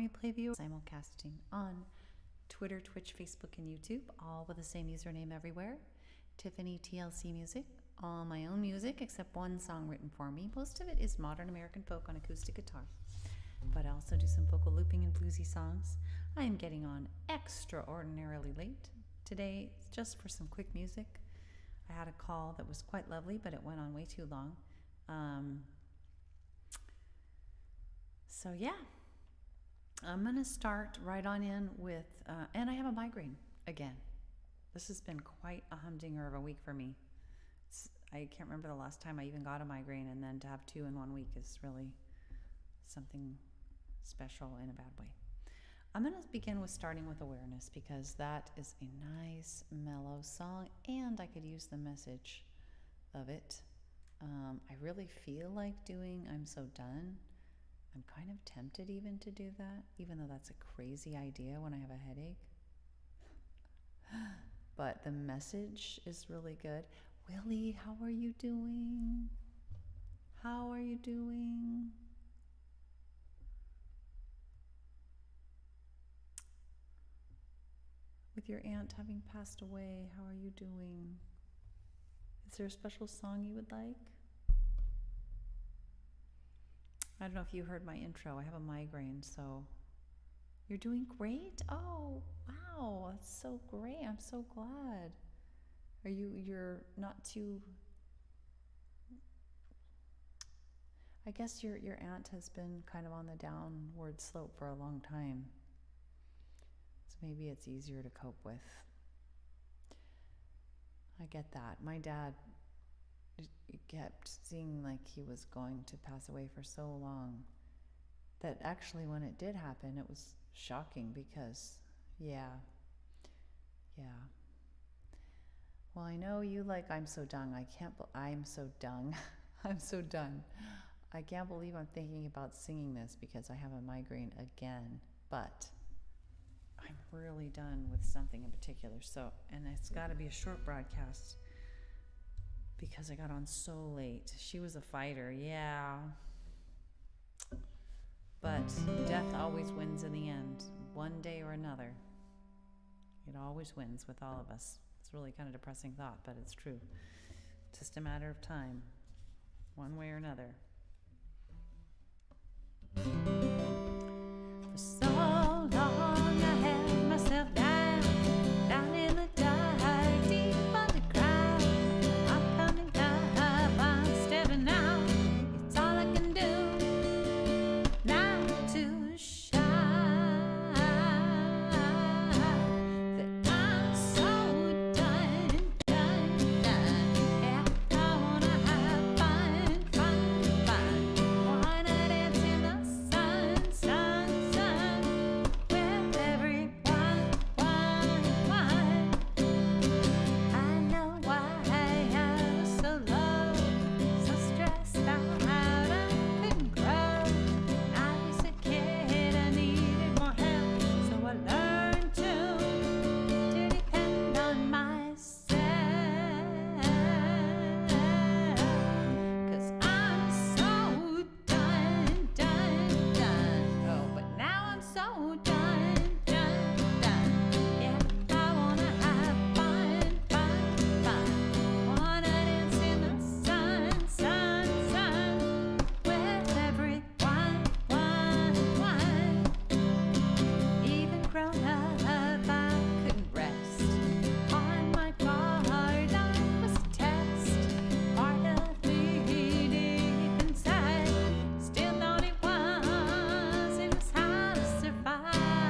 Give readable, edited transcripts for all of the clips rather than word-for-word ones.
replay view, simulcasting on Twitter, Twitch, Facebook, and YouTube, all with the same username everywhere. Tiffany TLC Music, all my own music except one song written for me. Most of it is modern American folk on acoustic guitar, but I also do some vocal looping and bluesy songs. I am getting on extraordinarily late today, just for some quick music. I had a call that was quite lovely, but it went on way too long. So yeah, I'm gonna start right on in with, and I have a migraine again. This has been quite a humdinger of a week for me. I can't remember the last time I even got a migraine, and then to have two in 1 week is really something special in a bad way. I'm going to begin with starting with Awareness, because that is a nice mellow song and I could use the message of it. I really feel like doing I'm So Done. I'm kind of tempted even to do that, even though that's a crazy idea when I have a headache. But the message is really good. Willie, how are you doing? How are you doing? With your aunt having passed away, how are you doing? Is there a special song you would like? I don't know if you heard my intro. I have a migraine, so you're doing great? Oh, wow, that's so great. I'm so glad. You're not too, I guess your aunt has been kind of on the downward slope for a long time. So maybe it's easier to cope with. I get that. My dad kept seeing like he was going to pass away for so long that actually when it did happen, it was shocking because, yeah. Well, I know you like I'm So Done. I'm so done. I'm so done. I can't believe I'm thinking about singing this because I have a migraine again, but I'm really done with something in particular. So, and it's got to be a short broadcast because I got on so late. She was a fighter, yeah. But death always wins in the end, one day or another. It always wins with all of us. It's really kind of a depressing thought, but it's true. It's just a matter of time, one way or another. For so long I had myself down in the dark, deep underground. I'm coming up, I'm stepping out. It's all I can do now to shine. That I'm so done. Yeah, I wanna have fun. Wanna dance in the sun, with everyone. I know why I was so low, so stressed out, I couldn't grow. I was a kid, I needed more help, so I learned to depend on myself. 'Cause I'm so done. Oh, but now I'm so done. Yeah, I wanna have fun. Wanna dance in the sun, with everyone. Even grown up, I couldn't rest. On my guard, life was a test. Part of me deep inside still thought it was how to survive.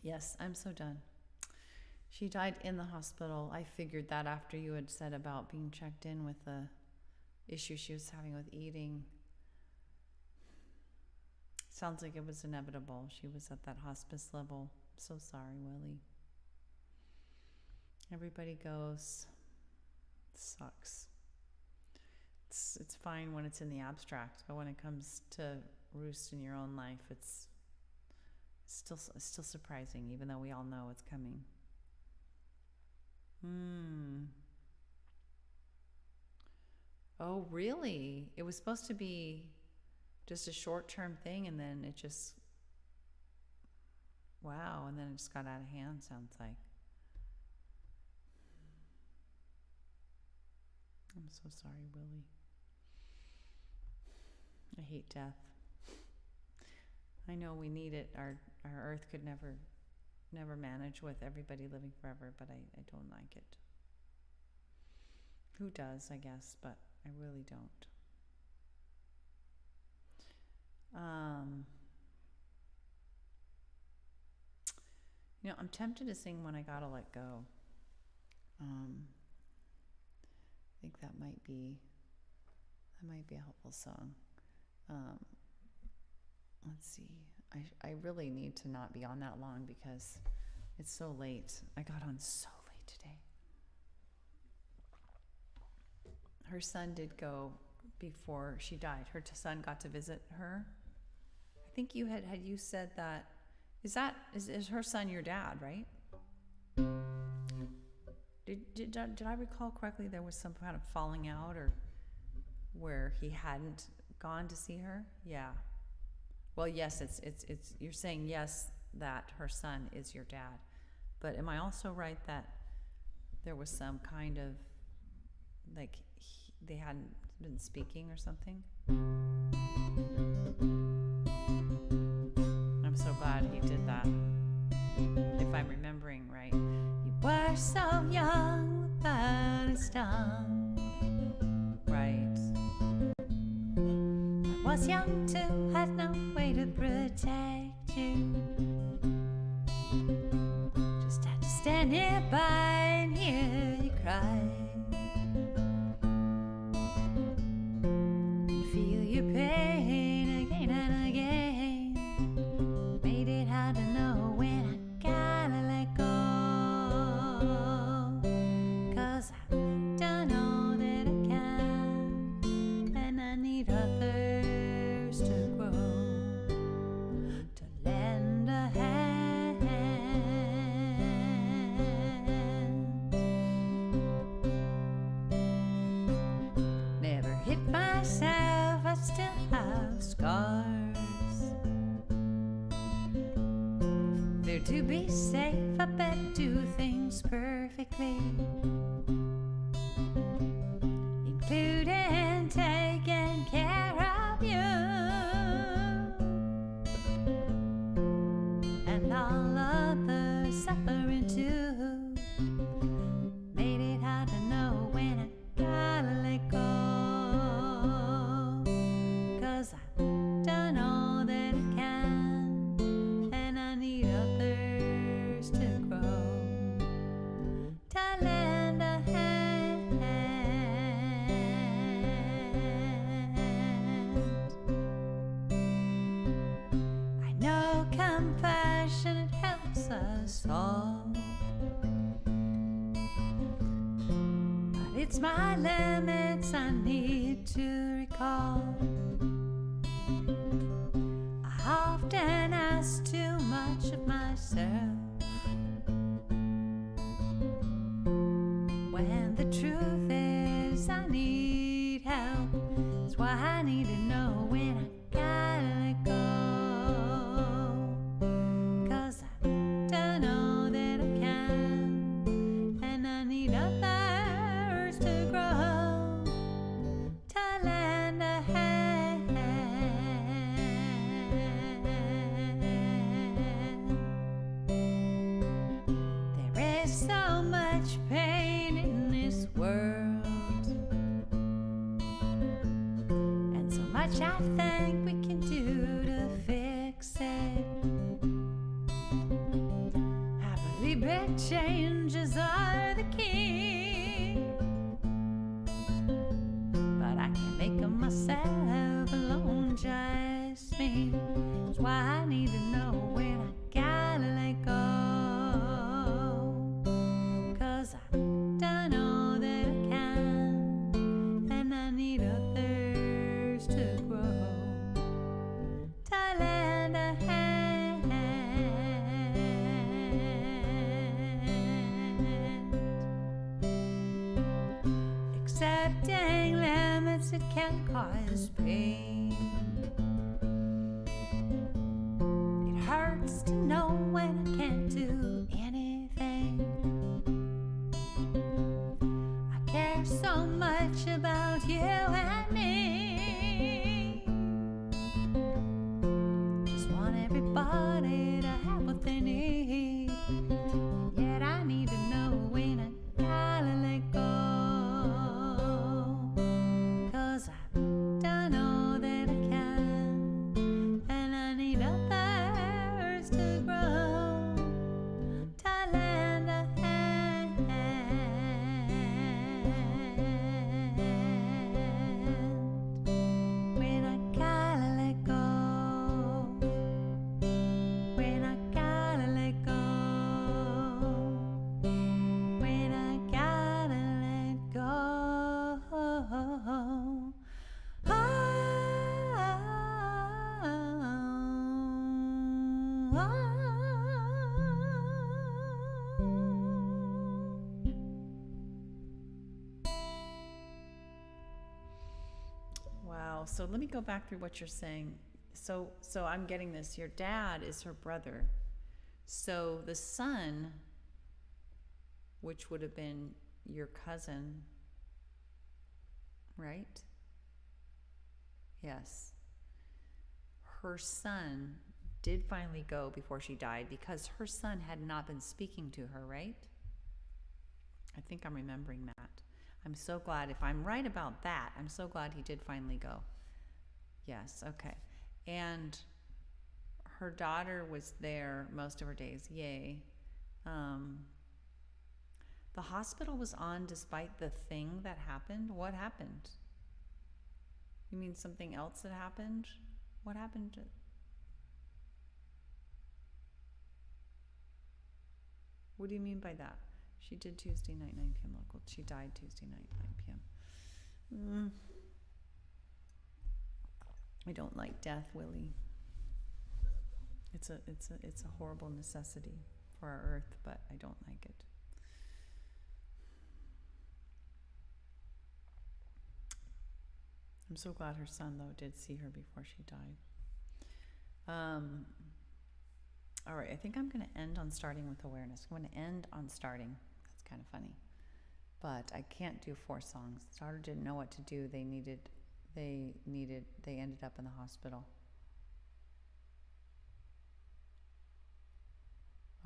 Yes, I'm so done. She died in the hospital. I figured that after you had said about being checked in with the issue she was having with eating. Sounds like it was inevitable. She was at that hospice level. So sorry, Willie. Everybody goes. Sucks. It's fine when it's in the abstract, but when it comes to roost in your own life, it's still surprising, even though we all know it's coming. Oh, really? It was supposed to be just a short-term thing, and then it just, wow, and then it just got out of hand, sounds like. I'm so sorry, Willie. I hate death. I know we need it. Our earth could never manage with everybody living forever, but I don't like it. Who does, I guess, but I really don't. I'm tempted to sing When I Gotta Let Go. I think that might be a helpful song. Let's see. I really need to not be on that long because it's so late. I got on so late today. Her son did go before she died. Her son got to visit her. I think you had said that. Is her son your dad, right? Did I recall correctly? There was some kind of falling out, or where he hadn't gone to see her. Yeah. Well, yes, it's you're saying yes that her son is your dad, but am I also right that there was some kind of like they hadn't been speaking or something? I'm so glad he did that. If I'm remembering right, you were so young without a stung, right? I was young too, had no way to protect you. Just had to stand nearby and hear you cry, and feel your pain again and again. Made it hard to know when I gotta let go, 'cause I don't know that I can, and I need others to grow, to lend a hand. Never hit myself, I still have scars. Fear to be safe, I better do things perfectly, including taking care of you and all others suffering too. Made it hard to know when I gotta let go, 'cause I don't know that I can, and I need others to grow, to lend a hand. I know compassion, it helps us all, but it's my limits I need to recall. I often ask too much of myself, when the truth is I need help. That's why I need to know when I gotta let go, 'cause I don't know that I can, and I need others to grow, to lend a hand. There is so much pain in this world, and so much I think we can do to fix it. big changes are the key, but I can't make 'em myself alone, just me. That's why I need to know when I gotta let go, 'cause I've done all that I can, and I need others to grow, to lend a hand. Accepting limits that can cause pain. It hurts to know when I can't do anything. I care so much about you and me. Just want everybody to have what they need. And yet I need to know when I gotta let go, 'cause I've done all that I can, and I need others to grow, to lend a hand. When I gotta let go, when I gotta let go, when I gotta let go. Wow. So let me go back through what you're saying. So I'm getting this. Your dad is her brother. So the son, which would have been your cousin, right? Yes. Her son did finally go before she died because her son had not been speaking to her, right? I think I'm remembering that. I'm so glad. If I'm right about that, I'm so glad he did finally go. Yes, okay. And her daughter was there most of her days. Yay. The hospital was on despite the thing that happened. What happened? You mean something else that happened? What happened? What do you mean by that? She did Tuesday night, 9 p.m. local. She died Tuesday night, 9 p.m. I don't like death, Willie. It's a horrible necessity for our earth, but I don't like it. I'm so glad her son, though, did see her before she died. All right, I think I'm going to end on starting with awareness. I'm going to end on starting. That's kind of funny. But I can't do 4 songs. The daughter didn't know what to do. They ended up in the hospital.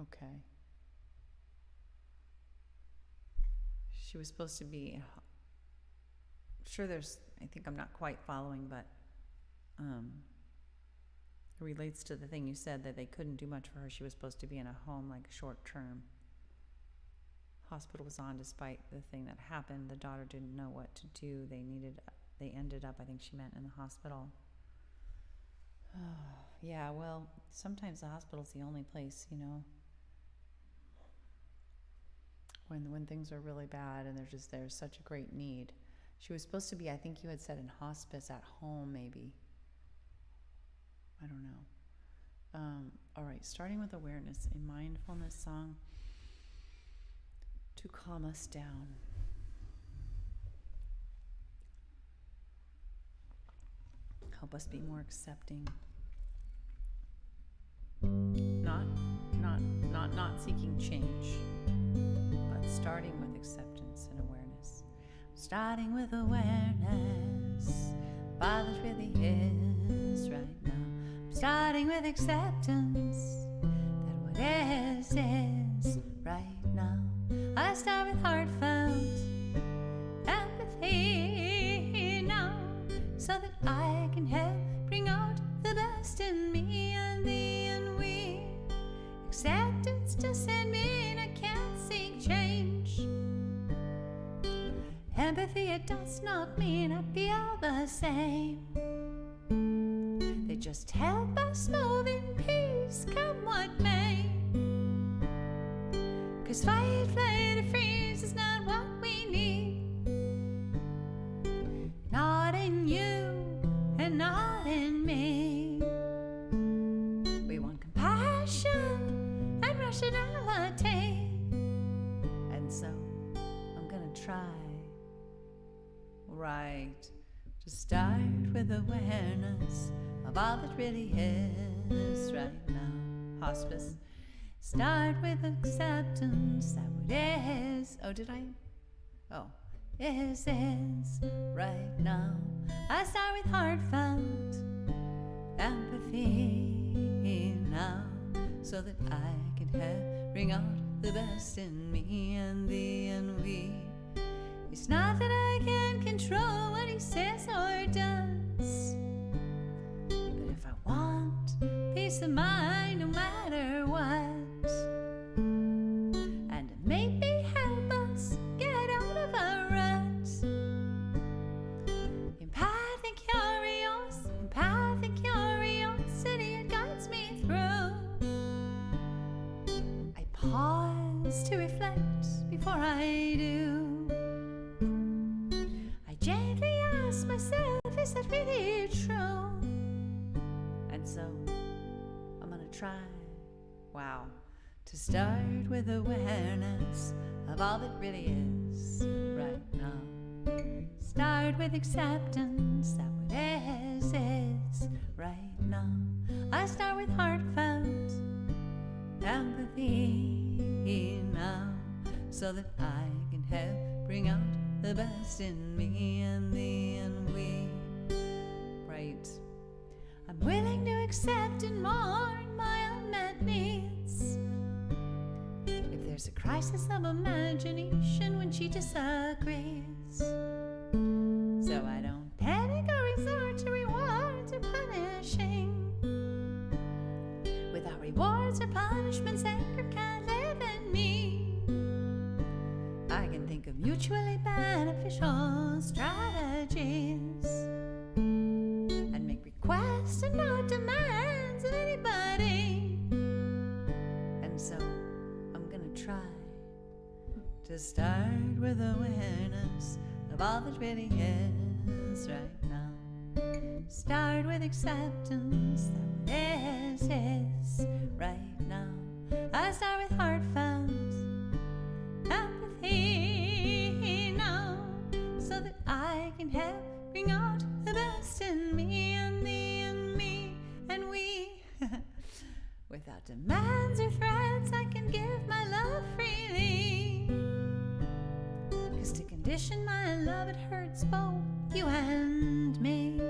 Okay. She was supposed to be, sure I think I'm not quite following, but it relates to the thing you said that they couldn't do much for her. She was supposed to be in a home, like short term. Hospital was on despite the thing that happened. The daughter didn't know what to do. They ended up, I think she meant, in the hospital. Oh, yeah, well, sometimes the hospital's the only place, when things are really bad and there's such a great need. She was supposed to be, I think you had said, in hospice at home, maybe. I don't know. All right, starting with awareness, a mindfulness song to calm us down. Help us be more accepting. Not seeking change, but starting with acceptance and awareness. Starting with awareness, Father really is right now. Starting with acceptance that what is right now. I start with heartfelt empathy now, so that I can help bring out the best in me and thee and we. Acceptance to send me in a Empathy, it does not mean I feel the same. They just help us move in peace, come what may. 'Cause fight, flight, or freeze is not what we need. Not in you and not in me. We want compassion and rationality. And so I'm gonna try, right, to start with awareness of all that really is right now. Hospice. Start with acceptance that what is. Oh, did I? Oh, is right now. I start with heartfelt empathy now, so that I can help bring out the best in me and thee and we. It's not that I can control what he says or does, but if I want peace of mind no matter what, and to maybe help us get out of a rut. Empathic curiosity, it guides me through. I pause to reflect before I do. I gently ask myself, is that really true? And so I'm gonna try, wow, to start with awareness of all that really is right now. Start with acceptance that what is right now. I start with heartfelt empathy now, so that I can help bring out the best in me and thee and we. Right. I'm willing to accept and mourn my unmet needs. If there's a crisis of imagination when she disagrees, so I don't panic or resort to rewards or punishing. Without rewards or punishments, anger can't live in me. I can think of mutually beneficial strategies and make requests and not demands of anybody. And so I'm gonna try to start with awareness of all that really is right now. Start with acceptance that what is right now. I start with heartfelt empathy now, so that I can help bring out the best in me and thee and me and we. Without demands or threats, I can give my love freely. 'Cause to condition my love, it hurts both you and me,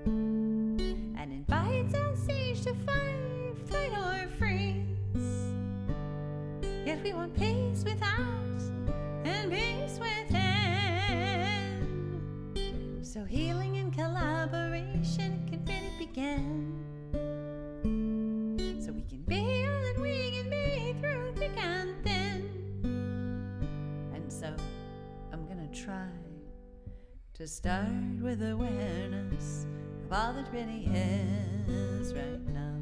and invites us each to fight, flight or freeze. Yet we want peace without and peace within. So healing and collaboration, it can really begin. So we can be all that we can be through thick and thin. And so I'm gonna try to start with awareness of all that really is right now.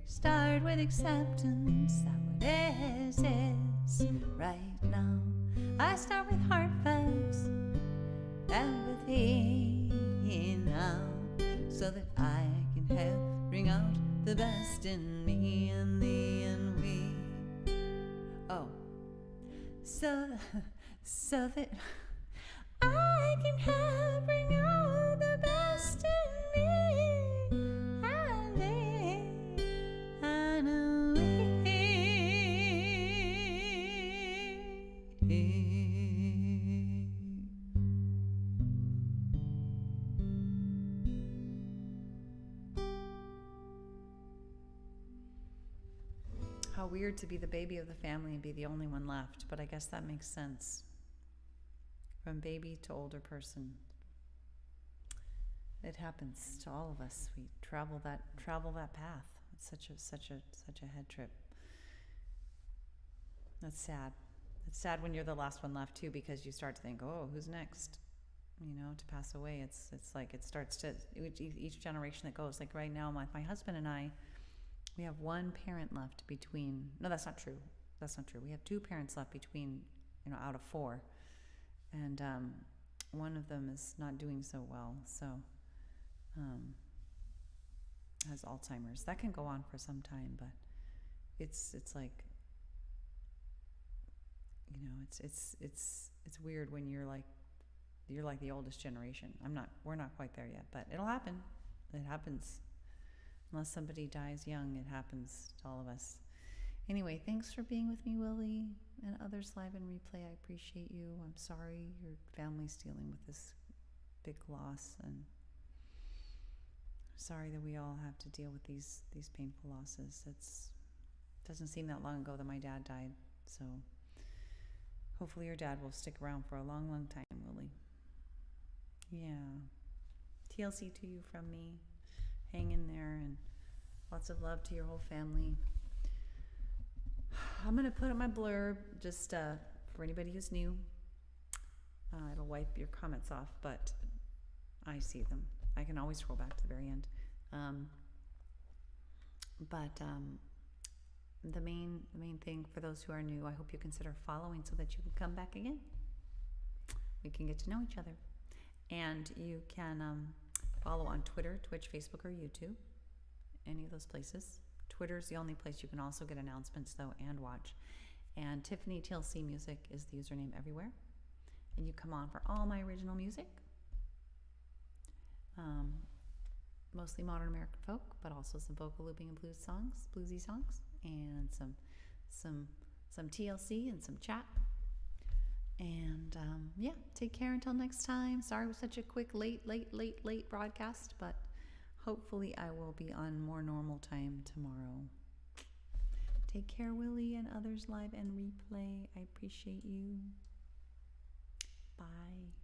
Start with acceptance that what is right now. I start with heartfelt empathy now, so that I can help bring out the best in me and thee and we. Oh, so that I can help bring out the best in me and thee and we. How weird to be the baby of the family and be the only one left, but I guess that makes sense. From baby to older person, it happens to all of us. We travel that path. It's such a head trip. That's sad. It's sad when you're the last one left too, because you start to think, oh, who's next? To pass away. It's like it starts to each generation that goes. Like right now, my husband and I, we have one parent left between. No, that's not true. That's not true. We have two parents left between, out of four, and one of them is not doing so well. So, has Alzheimer's. That can go on for some time, but it's like, it's weird when you're like the oldest generation. We're not quite there yet, but it'll happen. It happens. Unless somebody dies young, it happens to all of us. Anyway, thanks for being with me, Willie, and others live and replay. I appreciate you. I'm sorry your family's dealing with this big loss, and sorry that we all have to deal with these painful losses. It doesn't seem that long ago that my dad died, so hopefully your dad will stick around for a long, long time, Willie. Yeah. TLC to you from me. Hang in there, and lots of love to your whole family. I'm going to put up my blurb just for anybody who's new. It'll wipe your comments off, but I see them. I can always scroll back to the very end. The main thing for those who are new, I hope you consider following so that you can come back again. We can get to know each other. And you can follow on Twitter, Twitch, Facebook, or YouTube. Any of those places. Twitter's the only place you can also get announcements, though, and watch. And Tiffany TLC Music is the username everywhere. And you come on for all my original music. Mostly modern American folk, but also some vocal looping and bluesy songs, and some TLC and some chat. And yeah, take care until next time. Sorry it was such a quick, late broadcast, but hopefully I will be on more normal time tomorrow. Take care, Willie, and others live and replay. I appreciate you. Bye.